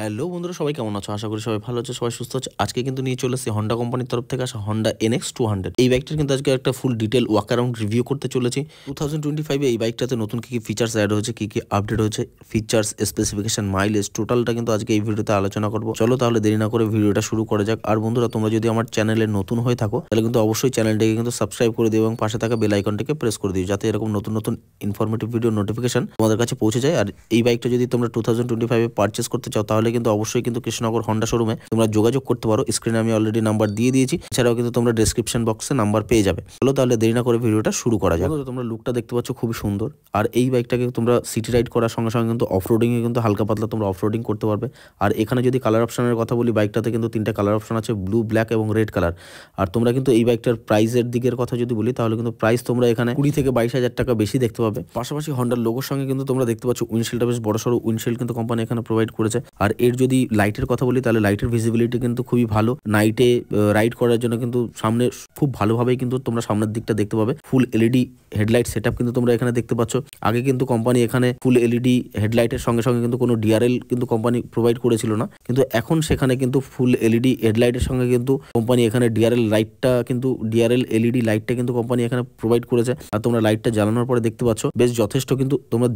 Hello বন্ধুরা, সবাই কেমন আছো? আশা করি সবাই ভালো আছে, সবাই সুস্থ আছে। আজকে কিন্তু নিয়ে চলে এসেছি হন্ডা কোম্পানির তরফ থেকে আসা হন্ডা NX 200। এই বাইকটার কিন্তু আজকে একটা ফুল ডিটেল ওয়াক অ্যারাউন্ড রিভিউ করতে চলেছি। 2025 এই বাইকটাতে নতুন কী কী ফিচার্স অ্যাড হয়েছে, কী কী আপডেট হয়েছে, ফিচার্স, স্পেসিফিকেশন, মাইলেজ, টোটালটা কিন্তু আজকে এই ভিডিওতে আলোচনা করবো। চলো তাহলে দেরি না করে ভিডিওটা শুরু করা যাক। আর বন্ধুরা, তোমরা যদি আমার চ্যানেলে নতুন হয়ে থাকো তাহলে কিন্তু অবশ্যই চ্যানেলটাকে কিন্তু সাবস্ক্রাইব করে দিও এবং পাশে থাকা বেল আইকনটিকে প্রেস করে দিও, যাতে এরকম নতুন নতুন ইনফরমেটিভ ভিডিও নোটিফিকেশন তোমাদের কাছে পৌঁছে যায়। আর এই বাইকটা যদি তোমরা 2025 পারচেস করতে চাও তাহলে কিন্তু অবশ্যই কিন্তু কৃষ্ণনগর হন্ডা শোরুমে তোমরা যোগাযোগ করতে পারো। স্ক্রিনে আমি অলরেডি নাম্বার দিয়ে দিয়েছি, এছাড়াও কিন্তু তোমরা ডেসক্রিপশন বক্সে নাম্বার পেয়ে যাবে। চলো তাহলে দেরি না করে ভিডিওটা শুরু করা যাক। তোমরা লুকটা দেখতে পাচ্ছ, খুবই সুন্দর। আর এই বাইকটাকে তোমরা সিটি রাইড করার সঙ্গে সঙ্গে কিন্তু অফরোডিংয়ে কিন্তু হালকা পাতলা তোমরা অফরোডিং করতে পারবে। আর এখানে যদি কালার অপশনের কথা বলি, বাইকটাতে কিন্তু 3টা কালার অপশন আছে, ব্লু, ব্ল্যাক এবং রেড কালার। আর তোমরা কিন্তু এই বাইকটার প্রাইসের দিকের কথা যদি বলি তাহলে কিন্তু প্রাইস তোমরা এখানে 20 থেকে 22,000 টাকা বেশি দেখতে পাবে। পাশাপাশি হন্ডার লোগোর সঙ্গে কিন্তু তোমরা দেখতে পাচ্ছ উইন্ডশিল্ডটা বেশ বড় সড়ো উইন্ডশিল্ড কিন্তু কোম্পানি এখানে প্রোভাইড করেছে। আর এর যদি লাইটের কথা বলি তাহলে লাইটের ভিজিবিলিটি কিন্তু খুবই ভালো। নাইটে রাইড করার জন্য কিন্তু সামনে খুব ভালোভাবেই কিন্তু তোমরা সামনের দিকটা দেখতে পাবে। ফুল এলইডি হেডলাইট সেটআপ কিন্তু তোমরা এখানে দেখতে পাচ্ছ। আগে কিন্তু কোম্পানি এখানে ফুল এলইডি হেডলাইটের সঙ্গে সঙ্গে কিন্তু কোনো ডিআরএল কিন্তু কোম্পানি প্রোভাইড করেছিল না, কিন্তু এখন সেখানে কিন্তু ফুল এলইডি হেডলাইটের সঙ্গে কিন্তু কোম্পানি এখানে ডিআরএল এলইডি লাইটটা কিন্তু কোম্পানি এখানে প্রোভাইড করেছে। আর তোমরা লাইটটা জ্বালানোর পরে দেখতে পাচ্ছ বেশ যথেষ্ট, কিন্তু তোমরা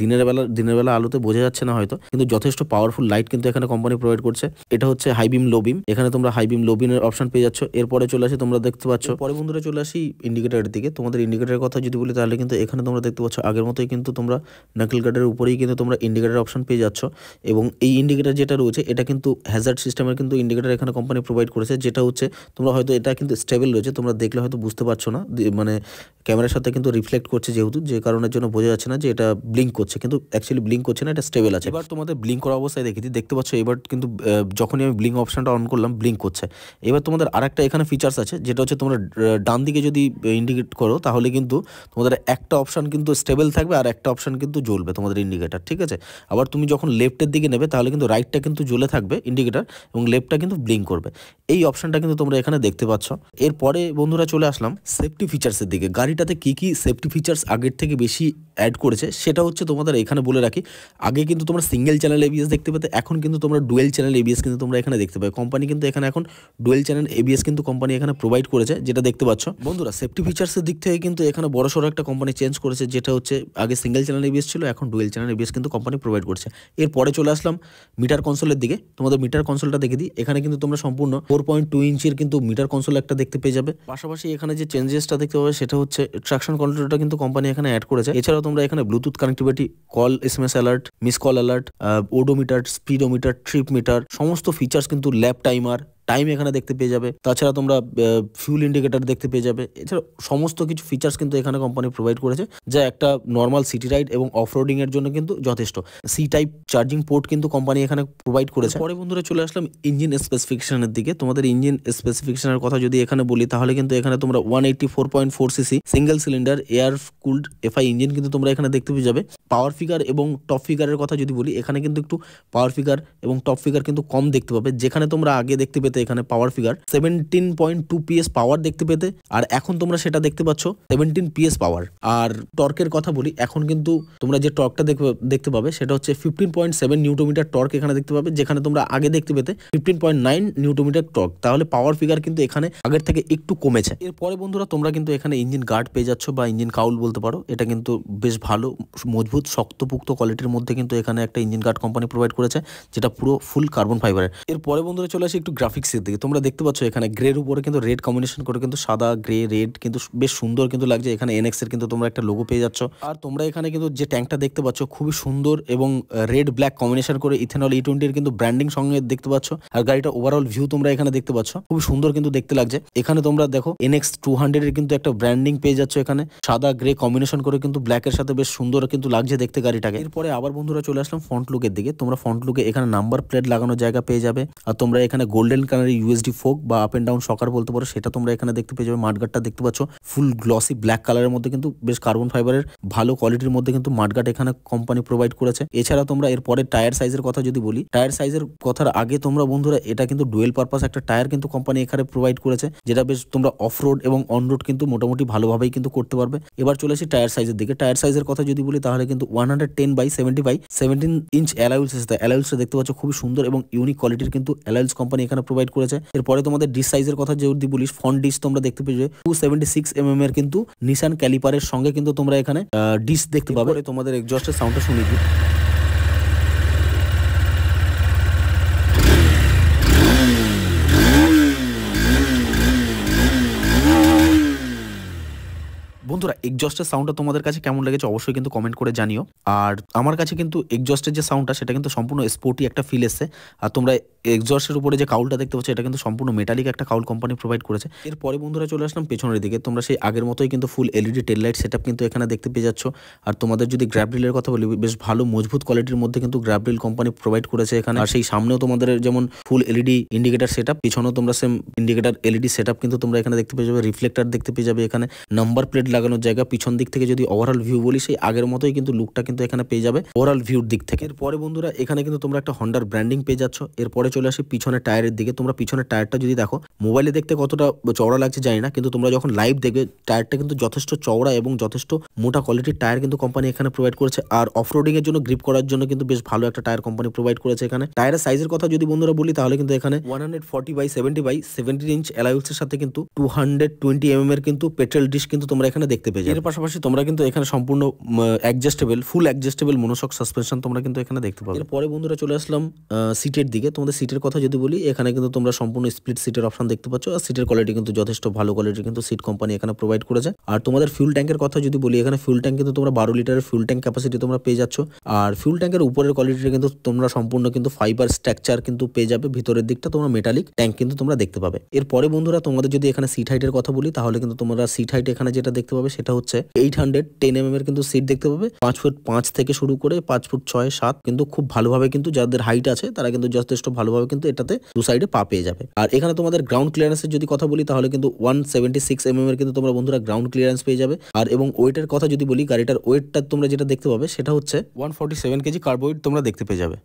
দিনের বেলা আলোতে বোঝা যাচ্ছে না হয়তো, কিন্তু যথেষ্ট পাওয়ারফুল লাইট কিন্তু এখানে কোম্পানি প্রোভাইড করছে। এটা হচ্ছে হাই বিম, লো বিম। এখানে তোমরা হাই বিম, লো বিমের অপশন পেয়ে যাচ্ছ। এরপরে চলে আসি, তোমরা দেখতে পাচ্ছ পরে বন্ধুরা চলে আসি ইন্ডিকেটরের দিকে। তোমাদের ইন্ডিকেটরের কথা যদি বলি তাহলে কিন্তু এখানে তোমরা দেখতে পাচ্ছ আগের মতোই কিন্তু তোমরা নাকেল গার্ডের উপরেই কিন্তু তোমরা ইন্ডিকেটর অপশন পেয়ে যাচ্ছ। এবং এই ইন্ডিকেটর যেটা রয়েছে এটা কিন্তু হ্যাজার্ড সিস্টেমের কিন্তু ইন্ডিকেটর এখানে কোম্পানি প্রোভাইড করেছে, যেটা হচ্ছে তোমরা হয়তো এটা কিন্তু স্টেবল রয়েছে, তোমরা দেখলে হয়তো বুঝতে পারছো না, মানে ক্যামেরার সাথে কিন্তু রিফ্লেক্ট করছে যেহেতু, যে কারণের জন্য বোঝা যাচ্ছে না যে এটা ব্লিঙ্ক করছে, কিন্তু অ্যাকচুয়ালি ব্লিঙ্ক করছে না, এটা স্টেবল আছে। এবার তোমাদের ব্লিঙ্ক করা অবস্থায় দেখতে পাচ্ছ এবার কিন্তু যখনই আমি ব্লিঙ্ক অপশনটা অন করলাম ব্লিঙ্ক করছে। এবার তোমাদের আরেকটা এখানে ফিচার্স আছে, যেটা হচ্ছে তোমরা ডান দিকে যদি ইন্ডিকেট করো তাহলে কিন্তু তোমাদের একটা অপশন কিন্তু স্টেবল থাকবে আর একটা অপশন কিন্তু জ্বলবে তোমাদের ইন্ডিকেটার, ঠিক আছে। আবার তুমি যখন লেফটের দিকে নেবে তাহলে কিন্তু রাইটটা কিন্তু জ্বলে থাকবে ইন্ডিকেটার এবং লেফটটা কিন্তু ব্লিঙ্ক করবে। এই অপশনটা কিন্তু তোমরা এখানে দেখতে পাচ্ছ। এরপরে বন্ধুরা চলে আসলাম সেফটি ফিচার্সের দিকে। গাড়িটাতে কি কি সেফটি ফিচার্স আগের থেকে বেশি অ্যাড করেছে সেটা হচ্ছে তোমাদের এখানে বলে রাখি। আগে কিন্তু তোমরা সিঙ্গেল চ্যানেল এবিএস দেখতে পেতে, এখন কিন্তু তোমরা ডুয়েল চ্যানেল এবিএস কিন্তু তোমরা এখানে দেখতে পাবে। কোম্পানি কিন্তু এখানে এখন ডুয়েল চ্যানেল এবিএস কিন্তু কোম্পানি এখানে প্রোভাইড করেছে, যেটা দেখতে পাচ্ছ। বন্ধুরা সেফটি ফিচার্সের দিক থেকে কিন্তু এখানে বড়সড় একটা কোম্পানি চেঞ্জ করেছে, যেটা হচ্ছে আগে সিঙ্গেল চ্যানেল এবিএস ছিল, এখন ডুয়েল চ্যানেল এবিএস কিন্তু কোম্পানি প্রোভাইড করছে। এরপরে চলে আসলাম মিটার কনসোলের দিকে। তোমাদের মিটার কনসোলটা দেখে দিই। এখানে কিন্তু তোমরা সম্পূর্ণ 4.2 ইঞ্চির কিন্তু মিটার কনসোল একটা দেখতে পেয়ে যাবে। পাশাপাশি এখানে যে চেঞ্জেসটা দেখতে পাবে সেটা হচ্ছে ট্রাকশন কন্ট্রোলটা কিন্তু কোম্পানি এখানে অ্যাড করেছে। এছাড়াও তোমরা এখানে Bluetooth connectivity, call SMS alert, miss call alert, odometer, speedometer, trip meter, সমস্ত ফিচার্স কিন্তু ল্যাপ টাইমার, টাইম এখানে দেখতে পেয়ে যাবে। তাছাড়া তোমরা ফিউল ইন্ডিকেটর দেখতে পেয়ে যাবে। এছাড়া সমস্ত কিছু ফিচার্স কিন্তু এখানে কোম্পানি প্রোভাইড করেছে, যা একটা নর্মাল সিটি রাইড এবং অফরোডিং এর জন্য কিন্তু যথেষ্ট। সি টাইপ চার্জিং পোর্ট কিন্তু কোম্পানি এখানে প্রোভাইড করেছে। পরে বন্ধুরা চলে আসলাম ইঞ্জিন স্পেসিফিকেশনের দিকে। তোমাদের ইঞ্জিন স্পেসিফিকেশনের কথা যদি এখানে বলি তাহলে কিন্তু এখানে তোমরা 184.4 CC single cylinder air cooled FI engine কিন্তু তোমরা এখানে দেখতে পেয়ে যাবে। পাওয়ার ফিগার এবং টপ ফিগারের কথা যদি বলি, এখানে কিন্তু একটু পাওয়ার ফিগার এবং টপ ফিগার কিন্তু কম দেখতে পাবে। যেখানে তোমরা আগে দেখতে পেতে এখানে পাওয়ার ফিগার 17.2 PS পাওয়ার দেখতে পেতে, আর এখন তোমরা সেটা দেখতে পাচ্ছ 17 PS পাওয়ার। আর টর্কের কথা বলি, এখন কিন্তু তোমরা যে টর্কটা দেখতে পাবে সেটা হচ্ছে 15.7 নিউটোমিটার টর্ক এখানে দেখতে পাবে, যেখানে তোমরা আগে দেখতে পেতে 15.9 নিউটোমিটার টর্ক। তাহলে পাওয়ার ফিগার কিন্তু এখানে আগের থেকে একটু কমেছে। এরপরে বন্ধুরা তোমরা কিন্তু এখানে ইঞ্জিন গার্ড পেয়ে যাচ্ছ, বা ইঞ্জিন কাউল বলতে পারো। এটা কিন্তু বেশ ভালো, মজবুত, শক্তপুক্ত কোয়ালিটির মধ্যে কিন্তু এখানে একটা ইঞ্জিন গার্ড কোম্পানি প্রোভাইড করেছে, যেটা পুরো ফুল কার্বন ফাইবারের। এরপরে বন্ধুরা চলে আসি একটু গ্রাফিক্সের দিকে। তোমরা দেখতে পাচ্ছ এখানে গ্রের উপরে কিন্তু রেড কম্বিনেশন করে কিন্তু সাদা, গ্রে, রেড কিন্তু বেশ সুন্দর কিন্তু লাগছে। এখানে এনএক্স এর কিন্তু তোমরা একটা লোগো পেয়ে যাচ্ছ। আর তোমরা এখানে কিন্তু যে ট্যাঙ্কটা দেখতে পাচ্ছ খুবই সুন্দর এবং রেড ব্ল্যাক কম্বিনেশন করে ইথেনল E20 এর কিন্তু ব্র্যান্ডিং সঙ্গে দেখতে পাচ্ছ। আর গাড়িটা ওভারঅল ভিউ তোমরা এখানে দেখতে পাচ্ছ, খুবই সুন্দর কিন্তু দেখতে লাগছে। এখানে তোমরা দেখো NX 200 এর কিন্তু একটা ব্র্যান্ডিং পেয়ে যাচ্ছ, এখানে সাদা গ্রে কম্বিনেশন করে কিন্তু ব্ল্যাকের সাথে বেশ সুন্দর কিন্তু লাগছে দেখতে গাড়িটাকে। এরপরে আবার বন্ধুরা চলে আসলাম ফ্রন্ট লুকের দিকে। তোমরা ফ্রন্ট লুকে এখানে নাম্বার প্লেট লাগানোর জায়গা পেয়ে যাবে। আর তোমরা এখানে গোল্ডেন কালারের ইউএসডি ফোক বা আপ এন্ড ডাউন শকার বলতে পারো, সেটা তোমরা এখানে দেখতে পেয়ে যাবে। মাঠগার্ডটা দেখতে পাচ্ছ ফুল গ্লসি ব্ল্যাক কালারের মধ্যে কিন্তু বেশ কার্বন ফাইবারের ভালো কোয়ালিটির মধ্যে কিন্তু মাঠগার্ড এখানে কোম্পানি প্রোভাইড করেছে। এছাড়া তোমরা এরপরে টায়ার সাইজের কথা যদি বলি, টায়ার সাইজের কথার আগে তোমরা বন্ধুরা এটা কিন্তু ডুয়েল পারপাস একটা টায়ার কিন্তু কোম্পানি এখানে প্রোভাইড করেছে, যেটা বেশ তোমরা অফ রোড এবং অন রোড কিন্তু মোটামুটি ভালোভাবেই কিন্তু করতে পারবে। এবার চলে আসি টায়ার সাইজের দিকে। টায়ার সাইজের কথা যদি বলি তাহলে কিন্তু 110/70 17 ইঞ্চ অ্যালাউলস এসেছে। অ্যালাউলসটা দেখতে পাচ্ছ খুবই সুন্দর এবং ইউনিক কোয়ালিটির কিন্তু অ্যালাউলস কোম্পানি এখানে প্রোভাইড করেছে। এরপরে তোমাদের ডিস সাইজের কথা যদি বলিস, ফ্রন্ট ডিস তোমরা দেখতে পেয়ে 276 এর কিন্তু নিসান ক্যালিপারের সঙ্গে কিন্তু তোমরা এখানে ডিস দেখতে পাবে। তোমাদের এক্সজস্টের সাউন্ডটা শুনিয়ে দিই। বন্ধুরা এক্সজস্টের সাউন্ডটা তোমাদের কাছে কেমন লেগেছে অবশ্যই কিন্তু কমেন্ট করে জানিও। আর আমার কাছে কিন্তু এক্সজস্টের যে সাউন্ডটা সেটা কিন্তু সম্পূর্ণ স্পোর্টি একটা ফিল এসছে। আর তোমরা এক্সজস্টের উপরে যে কাউলটা দেখতে পাচ্ছ এটা কিন্তু সম্পূর্ণ মেটালিক একটা কাউল কোম্পানি প্রোভাইড করেছে। এরপরে বন্ধুরা চলে আসলাম পেছনের দিকে। তোমরা সেই আগের মতোই কিন্তু ফুল এলইডি টেল লাইট সেটআপ কিন্তু এখানে দেখতে পেয়ে যাচ্ছ। আর তোমাদের যদি গ্র্যাব রিলের কথা বলি, বেশ ভালো মজবুত কোয়ালিটির মধ্যে কিন্তু গ্র্যাব রিল কোম্পানি প্রোভাইড করেছে এখানে। আর সেই সামনেও তোমাদের যেমন ফুল এলইডি ইন্ডিকেটার সেটআপ, পিছনেও তোমরা সেম ইন্ডিকেটার এলইডি সেটআপ কিন্তু তোমরা এখানে দেখতে পেয়ে যাবে। রিফ্লেক্টার দেখতে পেয়ে যাবে এখানে, নাম্বার প্লেট লাগানোর জায়গা। পিছন দিক থেকে যদি ওভারঅল ভিউ বলি, সেই আগের মতোই কিন্তু লুকটা কিন্তু এখানে পেয়ে যাবে ওভারঅল ভিউর দিক থেকে। এরপরে বন্ধুরা এখানে কিন্তু তোমরা একটা হন্ডার ব্র্যান্ডিং পেয়ে যাচ্ছ। এরপরে চলে আসি পিছনের টায়ারের দিকে। তোমরা পিছনের টায়ারটা যদি দেখো, মোবাইলে দেখতে কতটা চওড়া লাগছে জানি না, কিন্তু তোমরা যখন লাইভ দেখবে টায়ারটা কিন্তু যথেষ্ট চওড়া এবং যথেষ্ট মোটা কোয়ালিটির টায়ার কিন্তু কোম্পানি এখানে প্রোভাইড করেছে। আর অফরোডিং এর জন্য গ্রিপ করার জন্য কিন্তু বেশ ভালো একটা টায়ার কোম্পানি প্রোভাইড করেছে এখানে। টায়ারের সাইজের কথা যদি বন্ধুরা বলি তাহলে কিন্তু এখানে 140/70/17 ইঞ্চ অ্যালাউলসের সাথে কিন্তু 220 এর কিন্তু পেট্রোল ডিশ কিন্তু তোমরা এখানে দেখতে পেয়ে যাবে। এর পাশাপাশি তোমরা কিন্তু এখানে সম্পূর্ণ ফুল অ্যাডজাস্টেবল মনোশক সাসপেনশন তোমরা কিন্তু এখানে দেখতে পাবে। এরপরে বন্ধুরা চলে আসলাম সিটের দিকে। তোমাদের সিটের কথা যদি বলি, এখানে কিন্তু তোমরা সম্পূর্ণ স্প্লিট সিটের অপশন দেখতে পাচ্ছ। আর সিটের কোয়ালিটি কিন্তু যথেষ্ট ভালো কোয়ালিটির কিন্তু সিট কোম্পানি এখানে প্রোভাইড করেছে। আর তোমাদের ফিউল ট্যাঙ্কের কথা যদি বলি, এখানে ফিউল ট্যাঙ্ক কিন্তু তোমরা 12 লিটারের ফিউল ট্যাঙ্ক ক্যাপাসিটি তোমরা পেয়ে যাচ্ছ। আর ফিউল ট্যাঙ্কের উপরের কোয়ালিটিটা কিন্তু তোমরা সম্পূর্ণ কিন্তু ফাইবার স্ট্রাকচার কিন্তু পেয়ে যাবে। ভিতরের দিকটা তোমরা মেটালিক ট্যাঙ্ক কিন্তু তোমরা দেখতে পাবে। এরপরে বন্ধুরা তোমাদের যদি এখানে সিট হাইটের কথা বলি, তাহলে কিন্তু তোমরা সিট হাইট এখানে যেটা দেখতে পাবে সেটা হচ্ছে 810 এর কিন্তু সিট দেখতে পাবে। 5 ফুট 5 থেকে শুরু করে 5 ফুট 6, 7 কিন্তু খুব ভালোভাবে কিন্তু যাদের হাইট আছে তারা কিন্তু যথেষ্ট ভালোভাবে কিন্তু এটাতে দু সাইডে পা পেয়ে যাবে। আর এখানে তোমাদের গ্রাউন্ড ক্লিয়ারেন্সের যদি কথা বলি, তাহলে কিন্তু 176 এর কিন্তু তোমরা বন্ধুরা গ্রাউন্ড ক্লিয়ারেন্স পেয়ে যাবে। আর এবং ওয়েটের কথা যদি বলি, গাড়িটার ওয়েটটা তোমরা যেটা দেখতে পাবে সেটা হচ্ছে 147 কেজি কার্ব ওয়েট তোমরা দেখতে পেয়ে যাবে।